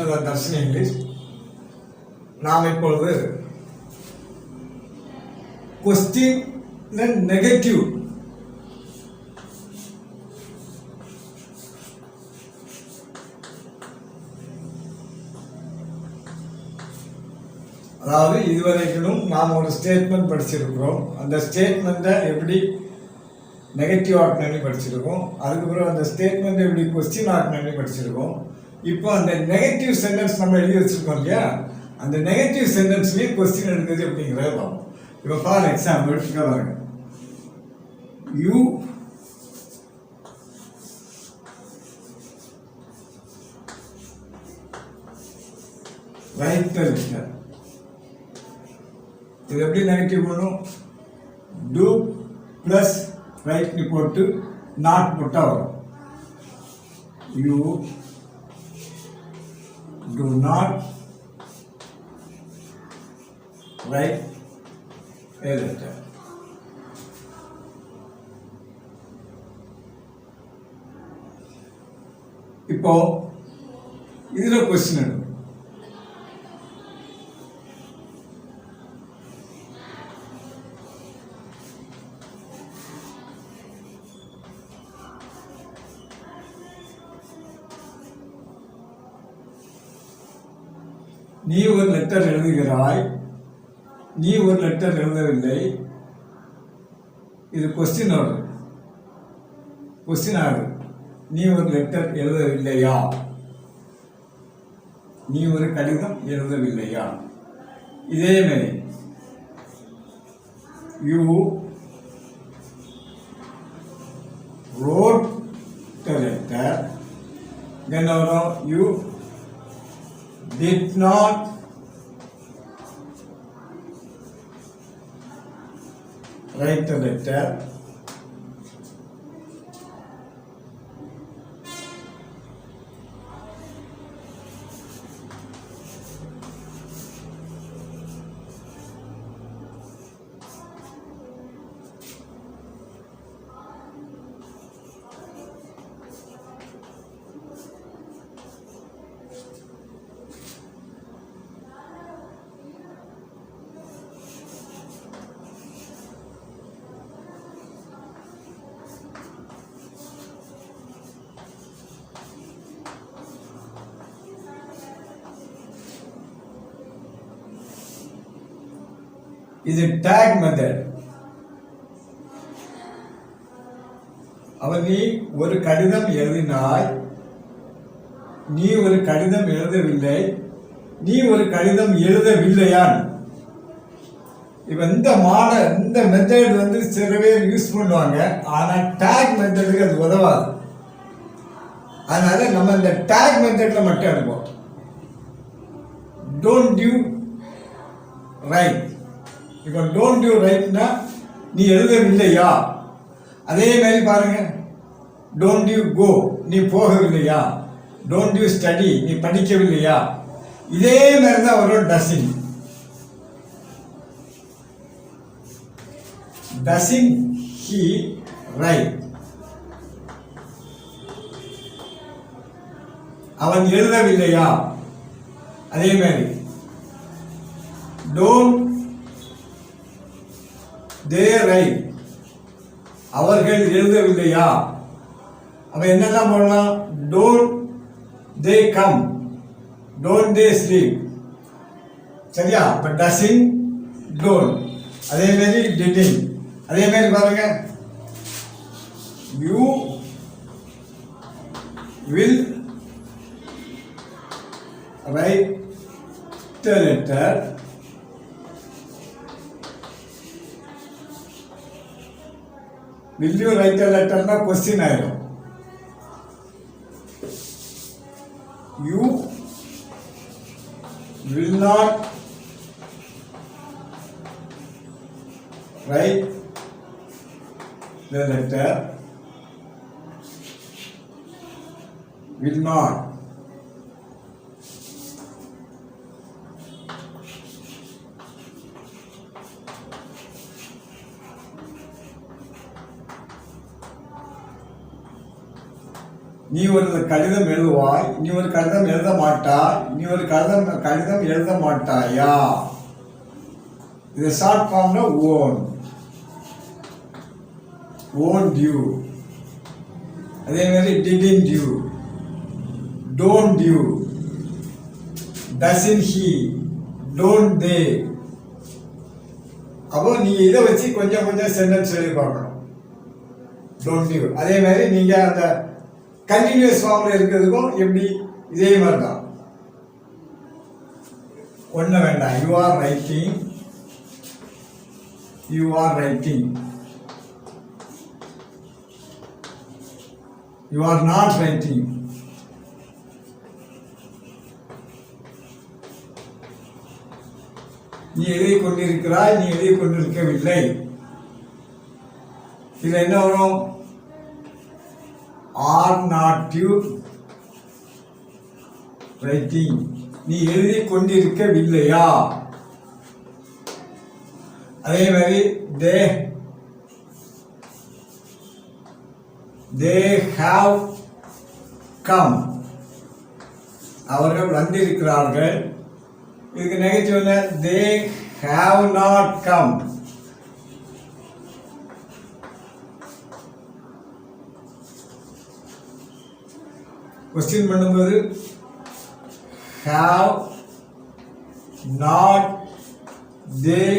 to the Darshan English. நாம் இப்பொழுது question negative அதாவது இதுவரைக்கும் நாம் ஒரு ஸ்டேட்மெண்ட் படிச்சிருக்கிறோம். அந்த ஸ்டேட்மெண்ட்டை எப்படி நெகட்டிவ் ஆக்கணும்னு படிச்சிருக்கோம். அதுக்கப்புறம் அந்த ஸ்டேட்மெண்ட் எப்படி கொஸ்டின் ஆக்கணும்னு படிச்சிருக்கோம். இப்போ அந்த நெகட்டிவ் சென்டென்ஸ் நம்ம எழுதி வச்சிருக்கோம் இல்லையா, அந்த நெகட்டிவ் சென்டென்ஸ்லேயே கொஸ்டின் எடுக்கிறது அப்படிங்கிறத பார்ப்போம். இப்போ ஃபார் எக்ஸாம்பிள் இங்கே பாருங்க, யூ ரைட் த லெட்டர். இது எப்படி நெகட்டிவ் பண்ணும்? டூ ப்ளஸ் ரைட்னு போட்டு நாட் போட்டால் வரும். You do not write a letter. இப்போ இதுல क्वेश्चन இருக்கு. நீ ஒரு லெட்டர் எழுதுகிறாய், நீ ஒரு லெட்டர் எழுதவில்லை. இது கொஸ்டின் ஆகுது. கொஸ்டின் ஆகுது, நீ ஒரு லெட்டர் எழுதவில்லையா, நீ ஒரு கடிதம் எழுதவில்லையா. இதே மாதிரி you wrote the letter, then you did not write the letter. இது டேக் மெத்தட். அவன் நீ ஒரு கடிதம் எழுதினாய், நீ ஒரு கடிதம் எழுதவில்லை, நீ ஒரு கடிதம் எழுதவில்லையான். இப்ப இந்த மெத்தட் சில பேர் யூஸ் பண்ணுவாங்க, ஆனா டேக் மெத்தடுக்கு அது உதவாது. அதனால நம்ம இந்த டேக் மெத்தட்ல மட்டும் எடுப்போம். Don't you right. இப்போ டோன்ட் யூ ரைட்னா நீ எழுதவில்லையா. அதே மாதிரி பாருங்க, டோன்ட் யூ கோ, நீ போகவில்லையா. டோன்ட் யூ ஸ்டடி, நீ படிக்கவில்லையா. இதே மாதிரி தான் வரும் டசிங். டசிங் ஹி ரைட், அவன் எழுதவில்லையா. அதே மாதிரி டோன்ட் தே ரைட், அவர்கள் எழுதவில்லையா. அப்ப என்னெல்லாம் போடலாம்? Don't they come, don't they sleep. சரியா? இப்ப டசிங், டோன்ட். அதே மாதிரி டிடிங். அதே மாதிரி பாருங்க, you will write the letter, will you write a letter na question ஆயிரும். You will not write the letter, will not. நீ ஒரு கடிதம் எழுதுவாய், நீ ஒரு கடிதம் எழுத மாட்டாய், நீ ஒரு கடிதம் எழுத மாட்டாயா. இது ஷார்ட் ஃபார்ம்ல won't you. அதே மாதிரி didn't you, don't you, doesn't he, don't they. அப்போ நீங்க இதை வச்சு கொஞ்சம் கொஞ்சம் சென்டென்ஸ் எழுதி பார்க்கணும். Don't you. அதே மாதிரி நீங்க அந்த கண்டினியூஸ் ஃபார்ம்ல இருக்கிறதுக்கும் எப்படி இதே மாதிரி தான். ஒன்றும் வேண்டாம். You are writing, you are writing, you are not writing. நீ எழுதி கொண்டிருக்கிறாய், நீ எழுதி கொண்டிருக்கவில்லை. இதுல என்ன வரும்? Are not you writing. நீ எழுதி கொண்டிருக்கவில்லையா. அதே மாதிரி they have come. அவர்கள் வந்திருக்கிறார்கள். இதுக்கு நெகட்டிவ்ல they have not come. Question பண்ணும்போது have not they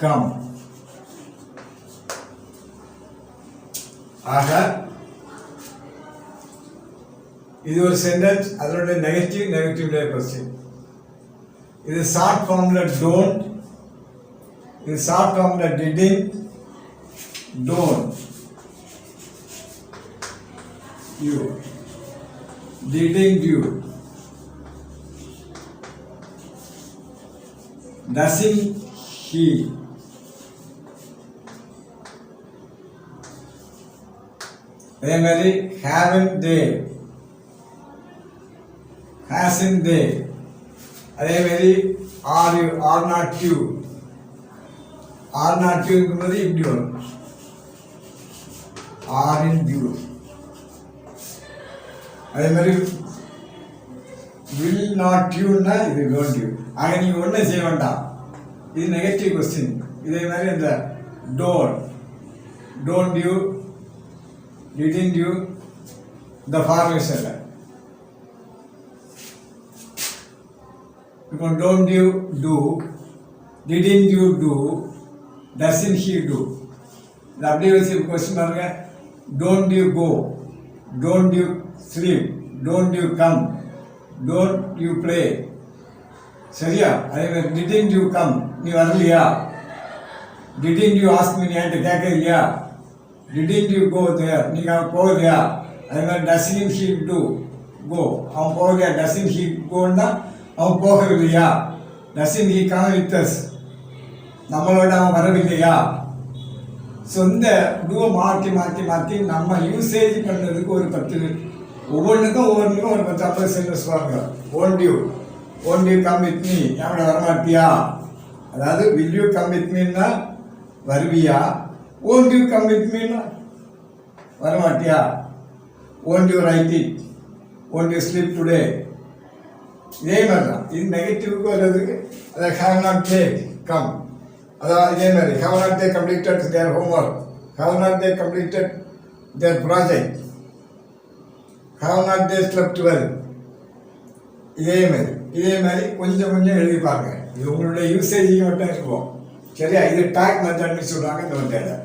come. ஆக இது ஒரு சென்டென்ஸ், அதோட நெகட்டிவ் கொஸ்டின். இது ஷார்ட் ஃபார்ம்ல டோன்ட், இது ஷார்ட் ஃபார்ம்ல டிடிங், டோன்ட் யூ, டிடிங் யூ, டசிங் ஹி, அதே மாதிரி haven't they, hasn't they. அதே மாதிரி are you, are not you, are not you இருக்கும்போது இப்படி வரும். aren't you. அதே மாதிரி will not you னா இது don't you. ஆக நீங்க ஒன்றும் செய்ய வேண்டாம். இது நெகட்டிவ் கொஸ்டின். இதே மாதிரி இந்த don't you, didn't you, the formation. Because don't you do, didn't you do, doesn't he do. The அப்படியே வச்சு கொஸ்டின் பாருங்க. don't you go, don't you sleep, don't you come, don't you play. சரியா? அதே மாதிரி didn't you come, நீ வரலையா. didn't you ask me, நீ என்கிட்ட கேட்கலையா. didn't you go there, நீங்க போகலையா. அதே மாதிரி doesn't he do, go, அவன் போகலையா. doesn't he goன்னா அவன் போகவில்லையா. doesn't he come with us, நம்மளோட அவன் வரவில்லையா. ஸோ இந்த டூவை மாற்றி மாற்றி மாற்றி நம்ம யூசேஜ் பண்ணுறதுக்கு ஒரு 10, ஒவ்வொன்றுக்கும் ஒரு 10 சென்டென்ஸ் பாருங்க. won't you come with me, என்கிட்ட வரமாட்டியா. அதாவது will you come with me ன்னா வருவியா. won't you come with me ன்னா வரமாட்டியா. won't you write it, won't you sleep today. இதே மாதிரி தான். இது நெகட்டிவ்க்கு வர்றதுக்கு அதை have not they come. அதாவது இதே மாதிரி have not they completed their homework, have not they completed their project, have not they slept well. இதே மாதிரி கொஞ்சம் கொஞ்சம் எழுதி பாருங்க. இது உங்களுடைய யூசேஜுக்கு மட்டும் இருக்கும். சரியா? இது டாக் மெத்தட்னு சொல்றாங்க இந்த மெத்தடை.